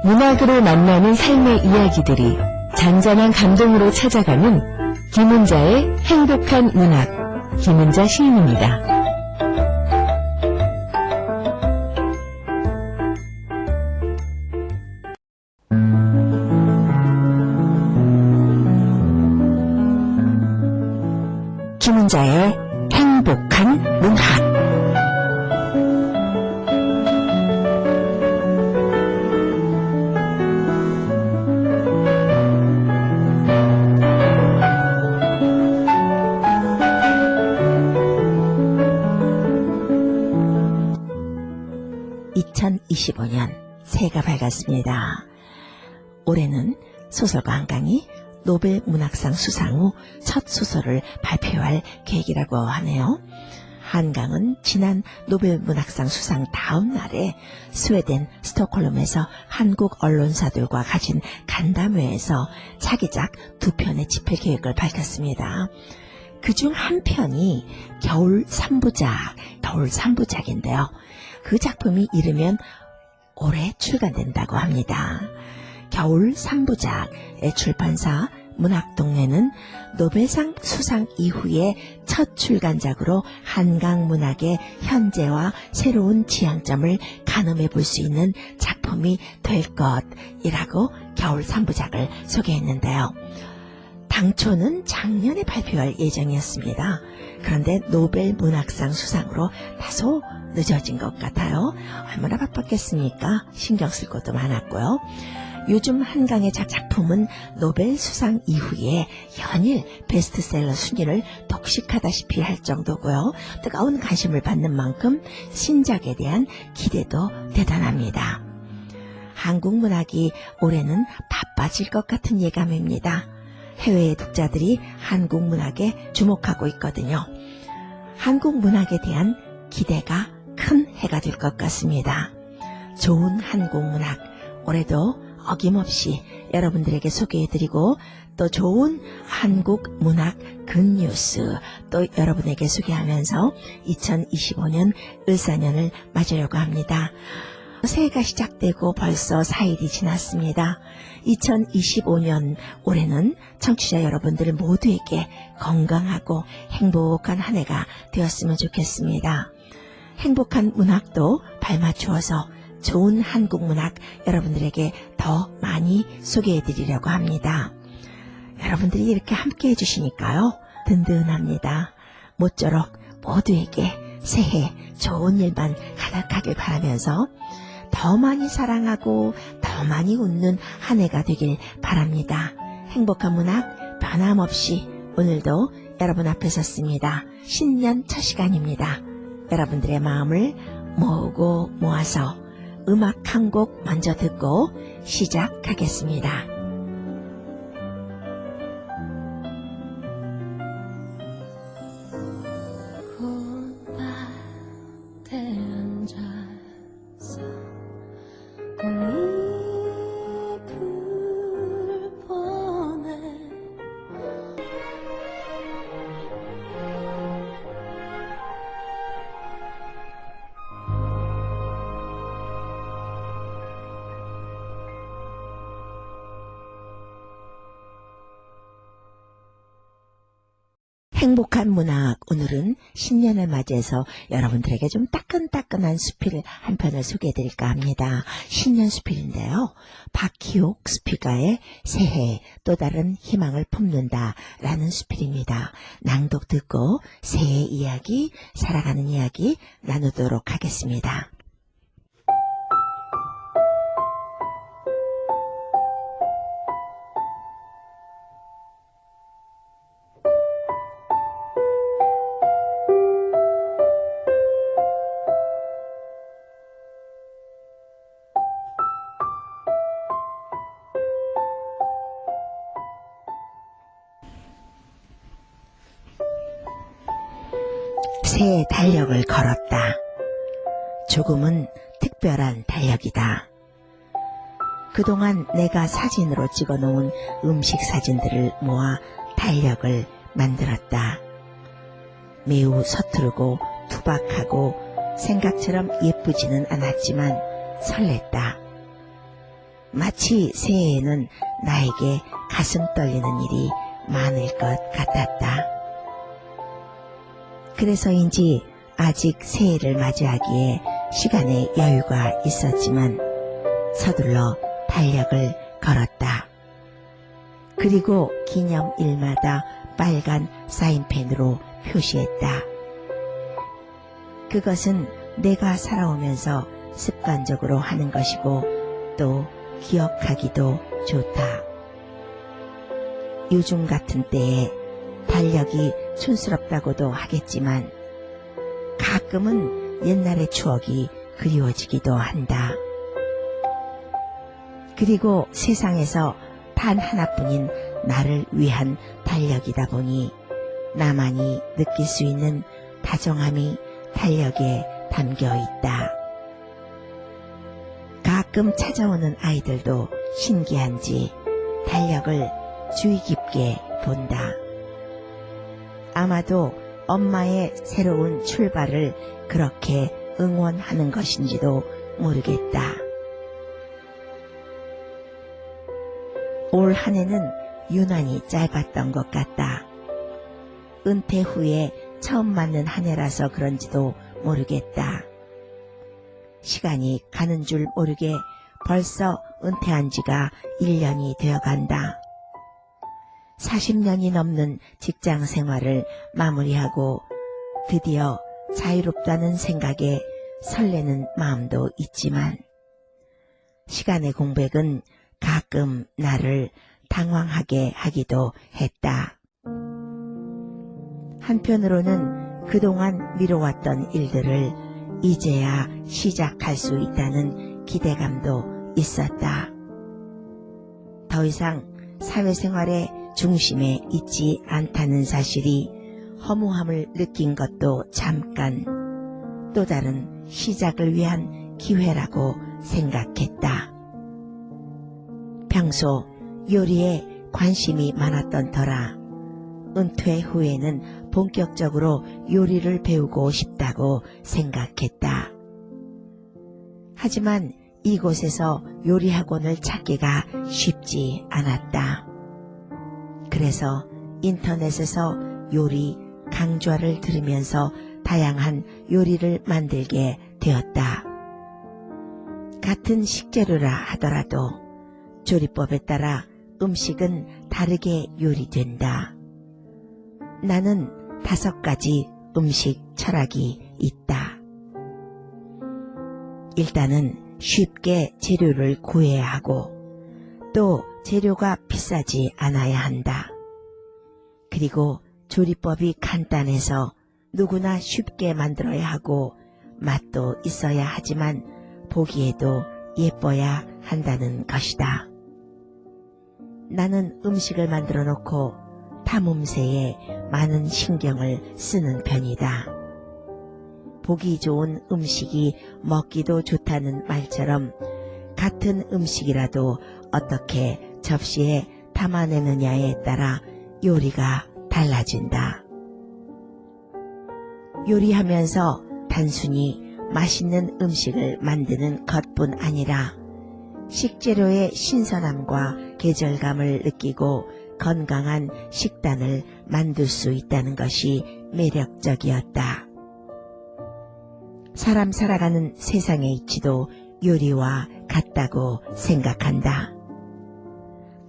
문학으로 만나는 삶의 이야기들이 잔잔한 감동으로 찾아가는 김은자의 행복한 문학, 김은자 시인입니다. 김은자의 행복한 문학. (2025년) 새해가 밝았습니다. 올해는 소설가 한강이 노벨 문학상 수상 후 첫 소설을 발표할 계획이라고 하네요. 한강은 지난 노벨 문학상 수상 다음 날에 스웨덴 스톡홀름에서 한국 언론사들과 가진 간담회에서 차기작 2편의 집필 계획을 밝혔습니다. 그중 한 편이 겨울 3부작인데요. 그 작품이 이르면 올해 출간된다고 합니다. 겨울 3부작의 출판사 문학동네는 노벨상 수상 이후에 첫 출간작으로 한강 문학의 현재와 새로운 지향점을 가늠해 볼 수 있는 작품이 될 것이라고 겨울 3부작을 소개했는데요. 당초는 작년에 발표할 예정이었습니다. 그런데 노벨 문학상 수상으로 다소 늦어진 것 같아요. 얼마나 바빴겠습니까? 신경 쓸 것도 많았고요. 요즘 한강의 작품은 노벨 수상 이후에 연일 베스트셀러 순위를 독식하다시피 할 정도고요. 뜨거운 관심을 받는 만큼 신작에 대한 기대도 대단합니다. 한국 문학이 올해는 바빠질 것 같은 예감입니다. 해외의 독자들이 한국 문학에 주목하고 있거든요. 한국 문학에 대한 기대가 큰 해가 될 것 같습니다. 좋은 한국 문학, 올해도 어김없이 여러분들에게 소개해드리고 또 좋은 한국 문학 굿뉴스 또 여러분에게 소개하면서 2025년 을사년을 맞으려고 합니다. 새해가 시작되고 벌써 4일이 지났습니다. 2025년 올해는 청취자 여러분들 모두에게 건강하고 행복한 한 해가 되었으면 좋겠습니다. 행복한 문학도 발맞추어서 좋은 한국 문학 여러분들에게 더 많이 소개해드리려고 합니다. 여러분들이 이렇게 함께 해주시니까요. 든든합니다. 모쪼록 모두에게 새해 좋은 일만 가득하길 바라면서 더 많이 사랑하고 더 많이 웃는 한 해가 되길 바랍니다. 행복한 문학 변함없이 오늘도 여러분 앞에 섰습니다. 신년 첫 시간입니다. 여러분들의 마음을 모으고 모아서 음악 한 곡 먼저 듣고 시작하겠습니다. 꽃밭에 앉아서 꽃잎을 보네 행복한 문학, 오늘은 신년을 맞이해서 여러분들에게 좀 따끈따끈한 수필 한 편을 소개해드릴까 합니다. 신년 수필인데요. 박희옥 수필가의 새해 또 다른 희망을 품는다 라는 수필입니다. 낭독 듣고 새해 이야기, 살아가는 이야기 나누도록 하겠습니다. 새 달력을 걸었다. 조금은 특별한 달력이다. 그동안 내가 사진으로 찍어놓은 음식 사진들을 모아 달력을 만들었다. 매우 서투르고 투박하고 생각처럼 예쁘지는 않았지만 설렜다. 마치 새해에는 나에게 가슴 떨리는 일이 많을 것 같았다. 그래서인지 아직 새해를 맞이하기에 시간의 여유가 있었지만 서둘러 달력을 걸었다. 그리고 기념일마다 빨간 사인펜으로 표시했다. 그것은 내가 살아오면서 습관적으로 하는 것이고 또 기억하기도 좋다. 요즘 같은 때에 달력이 촌스럽다고도 하겠지만 가끔은 옛날의 추억이 그리워지기도 한다. 그리고 세상에서 단 하나뿐인 나를 위한 달력이다 보니 나만이 느낄 수 있는 다정함이 달력에 담겨 있다. 가끔 찾아오는 아이들도 신기한지 달력을 주의 깊게 본다. 아마도 엄마의 새로운 출발을 그렇게 응원하는 것인지도 모르겠다. 올 한 해는 유난히 짧았던 것 같다. 은퇴 후에 처음 맞는 한 해라서 그런지도 모르겠다. 시간이 가는 줄 모르게 벌써 은퇴한 지가 1년이 되어간다. 40년이 넘는 직장 생활을 마무리하고 드디어 자유롭다는 생각에 설레는 마음도 있지만 시간의 공백은 가끔 나를 당황하게 하기도 했다. 한편으로는 그동안 미뤄왔던 일들을 이제야 시작할 수 있다는 기대감도 있었다. 더 이상 사회생활의 중심에 있지 않다는 사실이 허무함을 느낀 것도 잠깐 또 다른 시작을 위한 기회라고 생각했다. 평소 요리에 관심이 많았던 터라 은퇴 후에는 본격적으로 요리를 배우고 싶다고 생각했다. 하지만 이곳에서 요리 학원을 찾기가 쉽지 않았다. 그래서 인터넷에서 요리 강좌를 들으면서 다양한 요리를 만들게 되었다. 같은 식재료라 하더라도 조리법에 따라 음식은 다르게 요리된다. 나는 5가지 음식 철학이 있다. 일단은 쉽게 재료를 구해야 하고 또 재료가 비싸지 않아야 한다. 그리고 조리법이 간단해서 누구나 쉽게 만들어야 하고 맛도 있어야 하지만 보기에도 예뻐야 한다는 것이다. 나는 음식을 만들어 놓고 탐음새에 많은 신경을 쓰는 편이다. 보기 좋은 음식이 먹기도 좋다는 말처럼 같은 음식이라도 어떻게 접시에 담아내느냐에 따라 요리가 달라진다. 요리하면서 단순히 맛있는 음식을 만드는 것뿐 아니라 식재료의 신선함과 계절감을 느끼고 건강한 식단을 만들 수 있다는 것이 매력적이었다. 사람 살아가는 세상의 이치도 요리와 같다고 생각한다.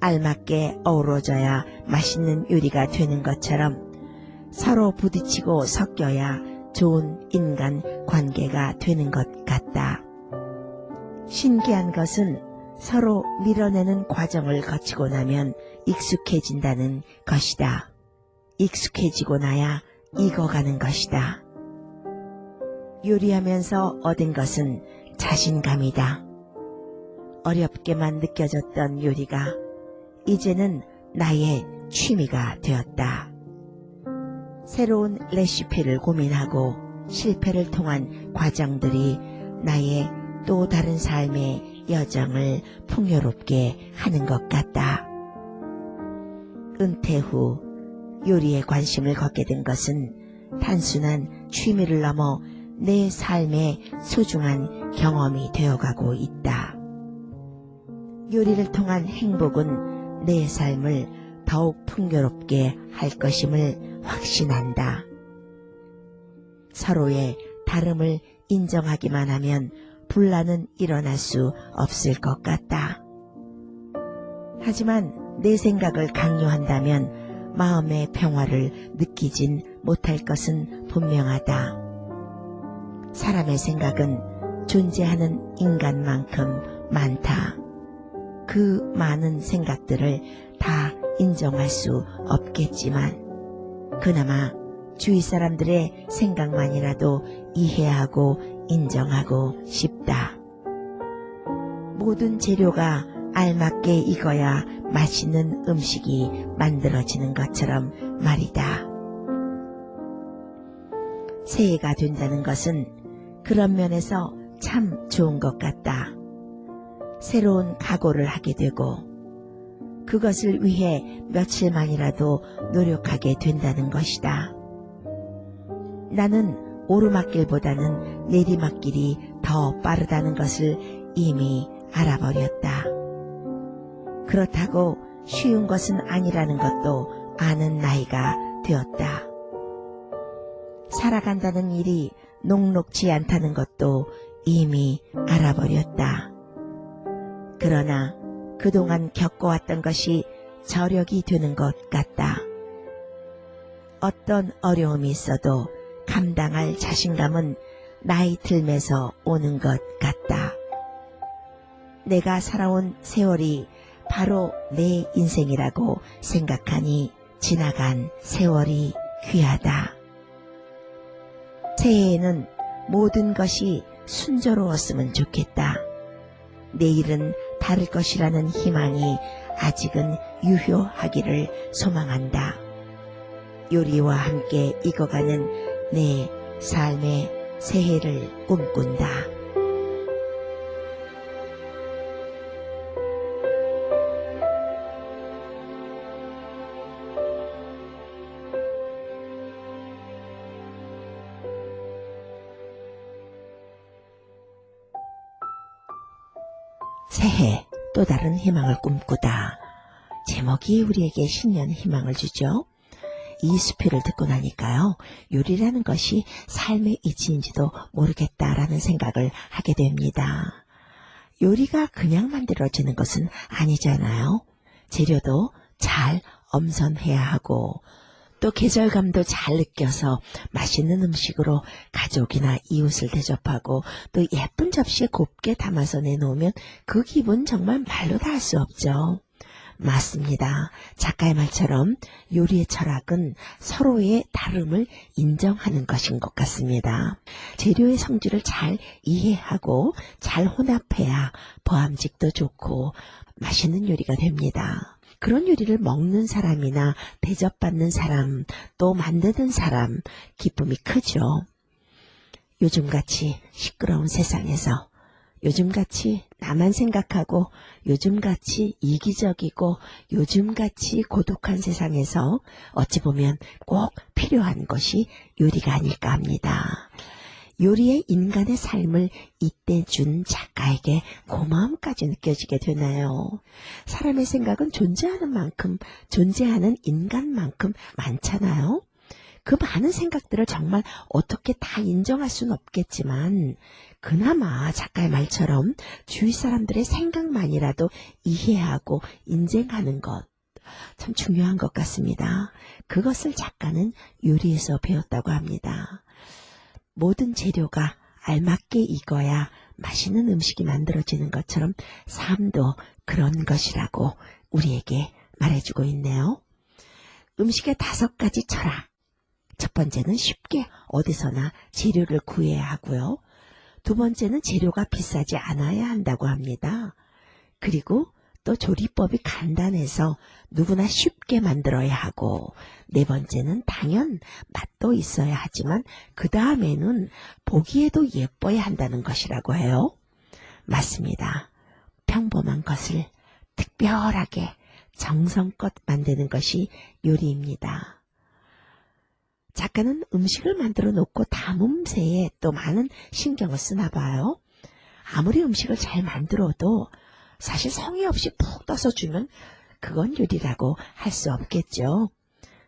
알맞게 어우러져야 맛있는 요리가 되는 것처럼 서로 부딪히고 섞여야 좋은 인간 관계가 되는 것 같다. 신기한 것은 서로 밀어내는 과정을 거치고 나면 익숙해진다는 것이다. 익숙해지고 나야 익어가는 것이다. 요리하면서 얻은 것은 자신감이다. 어렵게만 느껴졌던 요리가 이제는 나의 취미가 되었다. 새로운 레시피를 고민하고 실패를 통한 과정들이 나의 또 다른 삶의 여정을 풍요롭게 하는 것 같다. 은퇴 후 요리에 관심을 갖게 된 것은 단순한 취미를 넘어 내 삶의 소중한 경험이 되어가고 있다. 요리를 통한 행복은 내 삶을 더욱 풍요롭게 할 것임을 확신한다. 서로의 다름을 인정하기만 하면 분란은 일어날 수 없을 것 같다. 하지만 내 생각을 강요한다면 마음의 평화를 느끼진 못할 것은 분명하다. 사람의 생각은 존재하는 인간만큼 많다. 그 많은 생각들을 다 인정할 수 없겠지만 그나마 주위 사람들의 생각만이라도 이해하고 인정하고 싶다. 모든 재료가 알맞게 익어야 맛있는 음식이 만들어지는 것처럼 말이다. 새해가 된다는 것은 그런 면에서 참 좋은 것 같다. 새로운 각오를 하게 되고 그것을 위해 며칠만이라도 노력하게 된다는 것이다. 나는 오르막길보다는 내리막길이 더 빠르다는 것을 이미 알아버렸다. 그렇다고 쉬운 것은 아니라는 것도 아는 나이가 되었다. 살아간다는 일이 녹록지 않다는 것도 이미 알아버렸다. 그러나 그동안 겪어왔던 것이 저력이 되는 것 같다. 어떤 어려움이 있어도 감당할 자신감은 나이 들면서 오는 것 같다. 내가 살아온 세월이 바로 내 인생이라고 생각하니 지나간 세월이 귀하다. 새해에는 모든 것이 순조로웠으면 좋겠다. 내일은 다를 것이라는 희망이 아직은 유효하기를 소망한다. 요리와 함께 익어가는 내 삶의 새해를 꿈꾼다. 새해 또 다른 희망을 꿈꾸다. 제목이 우리에게 신년 희망을 주죠. 이 수필을 듣고 나니까요. 요리라는 것이 삶의 이치인지도 모르겠다라는 생각을 하게 됩니다. 요리가 그냥 만들어지는 것은 아니잖아요. 재료도 잘 엄선해야 하고 또 계절감도 잘 느껴서 맛있는 음식으로 가족이나 이웃을 대접하고 또 예쁜 접시에 곱게 담아서 내놓으면 그 기분 정말 말로 다 할 수 없죠. 맞습니다. 작가의 말처럼 요리의 철학은 서로의 다름을 인정하는 것인 것 같습니다. 재료의 성질을 잘 이해하고 잘 혼합해야 보암직도 좋고 맛있는 요리가 됩니다. 그런 요리를 먹는 사람이나 대접받는 사람, 또 만드는 사람, 기쁨이 크죠. 요즘같이 시끄러운 세상에서, 요즘같이 나만 생각하고, 요즘같이 이기적이고, 요즘같이 고독한 세상에서 어찌 보면 꼭 필요한 것이 요리가 아닐까 합니다. 요리의 인간의 삶을 이때 준 작가에게 고마움까지 느껴지게 되나요? 사람의 생각은 존재하는 만큼, 존재하는 인간만큼 많잖아요. 그 많은 생각들을 정말 어떻게 다 인정할 수는 없겠지만 그나마 작가의 말처럼 주위 사람들의 생각만이라도 이해하고 인정하는 것 참 중요한 것 같습니다. 그것을 작가는 요리에서 배웠다고 합니다. 모든 재료가 알맞게 익어야 맛있는 음식이 만들어지는 것처럼 삶도 그런 것이라고 우리에게 말해주고 있네요. 음식의 5가지 철학. 첫 번째는 쉽게 어디서나 재료를 구해야 하고요. 두 번째는 재료가 비싸지 않아야 한다고 합니다. 그리고 또 조리법이 간단해서 누구나 쉽게 만들어야 하고, 네 번째는 당연 맛도 있어야 하지만 그 다음에는 보기에도 예뻐야 한다는 것이라고 해요. 맞습니다. 평범한 것을 특별하게 정성껏 만드는 것이 요리입니다. 작가는 음식을 만들어 놓고 담음새에 또 많은 신경을 쓰나 봐요. 아무리 음식을 잘 만들어도 사실 성의 없이 푹 떠서 주면 그건 요리라고 할 수 없겠죠.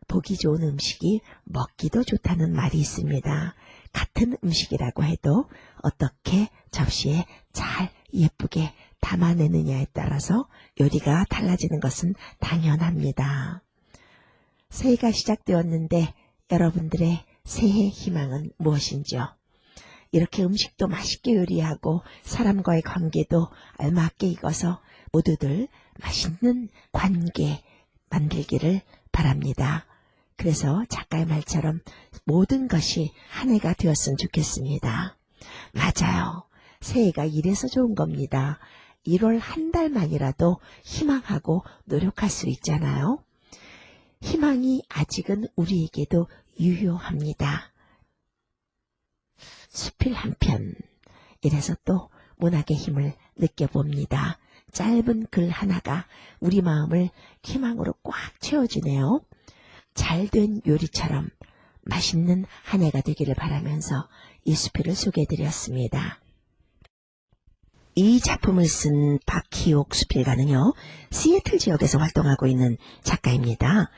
보기 좋은 음식이 먹기도 좋다는 말이 있습니다. 같은 음식이라고 해도 어떻게 접시에 잘 예쁘게 담아내느냐에 따라서 요리가 달라지는 것은 당연합니다. 새해가 시작되었는데 여러분들의 새해 희망은 무엇인지요? 이렇게 음식도 맛있게 요리하고 사람과의 관계도 알맞게 익어서 모두들 맛있는 관계 만들기를 바랍니다. 그래서 작가의 말처럼 모든 것이 한 해가 되었으면 좋겠습니다. 맞아요. 새해가 이래서 좋은 겁니다. 1월 한 달만이라도 희망하고 노력할 수 있잖아요. 희망이 아직은 우리에게도 유효합니다. 수필 한 편. 이래서 또 문학의 힘을 느껴봅니다. 짧은 글 하나가 우리 마음을 희망으로 꽉 채워주네요. 잘된 요리처럼 맛있는 한 해가 되기를 바라면서 이 수필을 소개해드렸습니다. 이 작품을 쓴 박희옥 수필가는요, 시애틀 지역에서 활동하고 있는 작가입니다.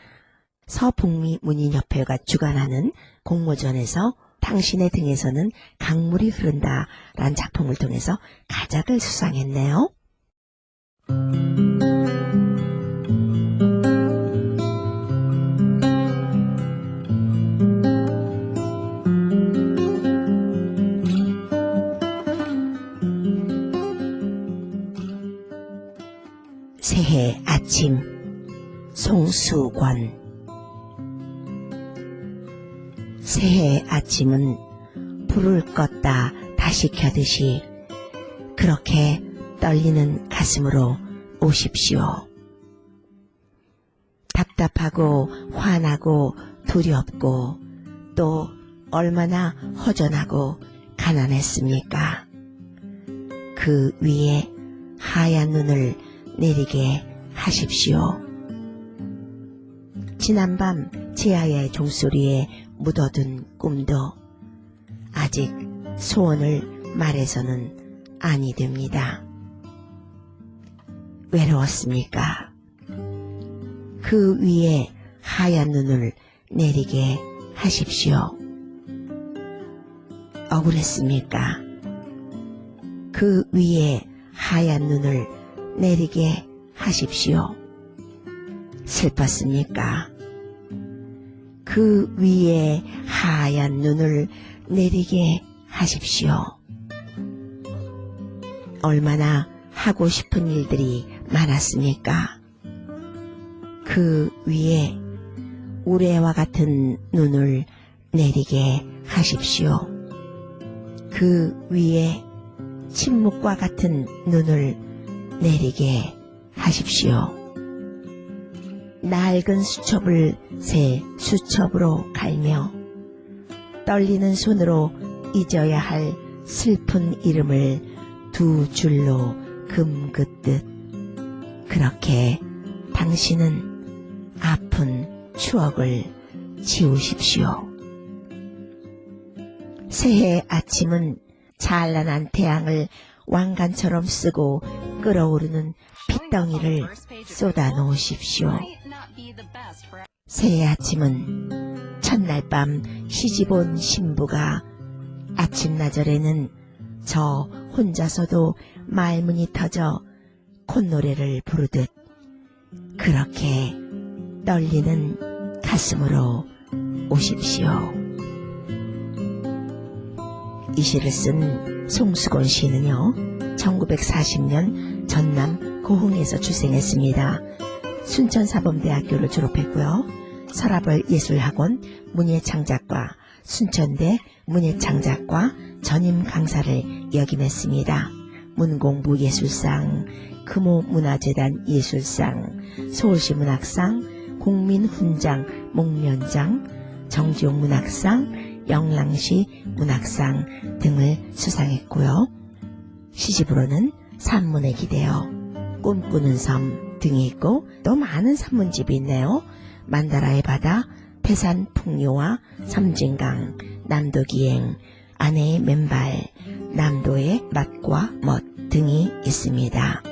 서북미 문인협회가 주관하는 공모전에서 당신의 등에서는 강물이 흐른다 라는 작품을 통해서 가작을 수상했네요. 새해 아침 송수권. 새해 아침은 불을 껐다 다시 켜듯이 그렇게 떨리는 가슴으로 오십시오. 답답하고 화나고 두렵고 또 얼마나 허전하고 가난했습니까? 그 위에 하얀 눈을 내리게 하십시오. 지난밤 지하의 종소리에 묻어둔 꿈도 아직 소원을 말해서는 아니 됩니다. 외로웠습니까? 그 위에 하얀 눈을 내리게 하십시오. 억울했습니까? 그 위에 하얀 눈을 내리게 하십시오. 슬펐습니까? 그 위에 하얀 눈을 내리게 하십시오. 얼마나 하고 싶은 일들이 많았습니까? 그 위에 우레와 같은 눈을 내리게 하십시오. 그 위에 침묵과 같은 눈을 내리게 하십시오. 낡은 수첩을 새 수첩으로 갈며 떨리는 손으로 잊어야 할 슬픈 이름을 두 줄로 금긋듯 그렇게 당신은 아픈 추억을 지우십시오. 새해 아침은 찬란한 태양을 왕관처럼 쓰고 끓어오르는 핏덩이를 쏟아 놓으십시오. 새해 아침은 첫날 밤 시집온 신부가 아침나절에는 저 혼자서도 말문이 터져 콧노래를 부르듯 그렇게 떨리는 가슴으로 오십시오. 이 시를 쓴 송수권 시인은요, 1940년 전남 고흥에서 출생했습니다. 순천사범대학교를 졸업했고요. 서라벌 예술학원 문예창작과 순천대 문예창작과 전임 강사를 역임했습니다. 문공부 예술상, 금호문화재단 예술상, 서울시 문학상, 국민훈장 목련장, 정지용 문학상, 영랑시 문학상 등을 수상했고요. 시집으로는 산문에 기대어, 꿈꾸는 섬 등이 있고 또 많은 산문집이 있네요. 만다라의 바다, 태산 풍요와 섬진강, 남도 기행, 아내의 맨발, 남도의 맛과 멋 등이 있습니다.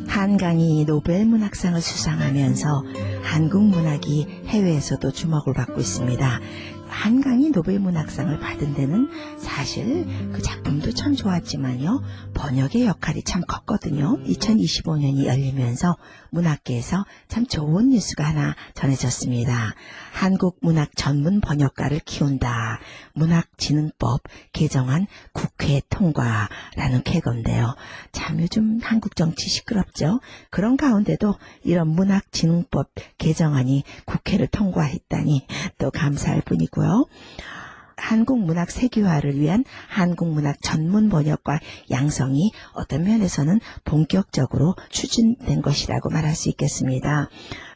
한강이 노벨문학상을 수상하면서 한국 문학이 해외에서도 주목을 받고 있습니다. 한강이 노벨문학상을 받은 데는 사실 그 작품도 참 좋았지만요, 번역의 역할이 참 컸거든요. 2025년이 열리면서 문학계에서 참 좋은 뉴스가 하나 전해졌습니다. 한국 문학 전문 번역가를 키운다. 문학진흥법 개정안 국회 통과라는 쾌거인데요. 참 요즘 한국 정치 시끄럽죠. 그런 가운데도 이런 문학진흥법 개정안이 국회를 통과했다니 또 감사할 뿐이고요. 한국 문학 세계화를 위한 한국 문학 전문 번역과 양성이 어떤 면에서는 본격적으로 추진된 것이라고 말할 수 있겠습니다.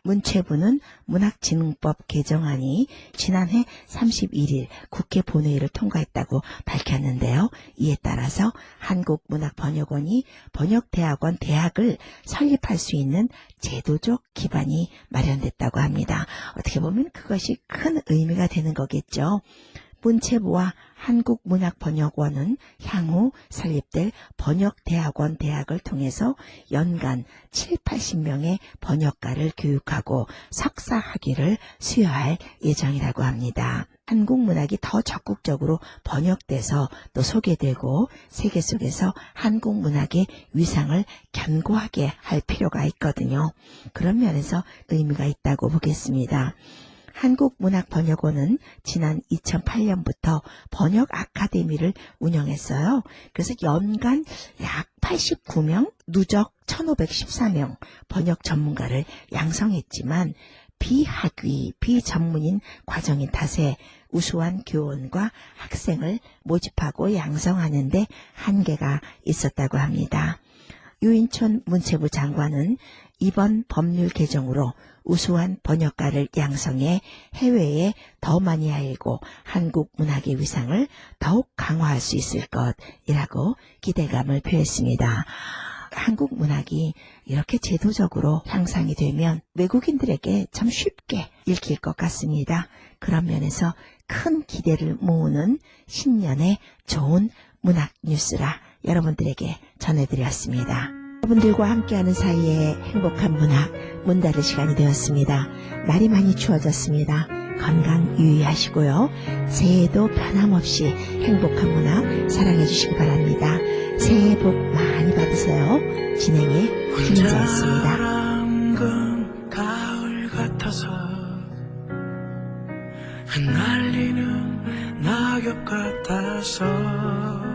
문체부는 문학진흥법 개정안이 지난해 31일 국회 본회의를 통과했다고 밝혔는데요. 이에 따라서 한국문학번역원이 번역대학원 대학을 설립할 수 있는 제도적 기반이 마련됐다고 합니다. 어떻게 보면 그것이 큰 의미가 되는 거겠죠. 문체부와 한국문학번역원은 향후 설립될 번역대학원 대학을 통해서 연간 7, 80명의 번역가를 교육하고 석사 학위를 수여할 예정이라고 합니다. 한국 문학이 더 적극적으로 번역돼서 또 소개되고 세계 속에서 한국 문학의 위상을 견고하게 할 필요가 있거든요. 그런 면에서 의미가 있다고 보겠습니다. 한국문학번역원은 지난 2008년부터 번역 아카데미를 운영했어요. 그래서 연간 약 89명, 누적 1514명 번역 전문가를 양성했지만 비학위, 비전문인 과정인 탓에 우수한 교원과 학생을 모집하고 양성하는 데 한계가 있었다고 합니다. 유인촌 문체부 장관은 이번 법률 개정으로 우수한 번역가를 양성해 해외에 더 많이 알고 한국 문학의 위상을 더욱 강화할 수 있을 것이라고 기대감을 표했습니다. 한국 문학이 이렇게 제도적으로 향상이 되면 외국인들에게 참 쉽게 읽힐 것 같습니다. 그런 면에서 큰 기대를 모으는 신년의 좋은 문학 뉴스라 여러분들에게 전해드렸습니다. 여러분들과 함께하는 사이에 행복한 문학 문다를 시간이 되었습니다. 날이 많이 추워졌습니다. 건강 유의하시고요. 새해에도 변함없이 행복한 문학 사랑해 주시기 바랍니다. 새해 복 많이 받으세요. 진행의 김자였습니다. 가을 같아서 흩날리는 낙엽 같아서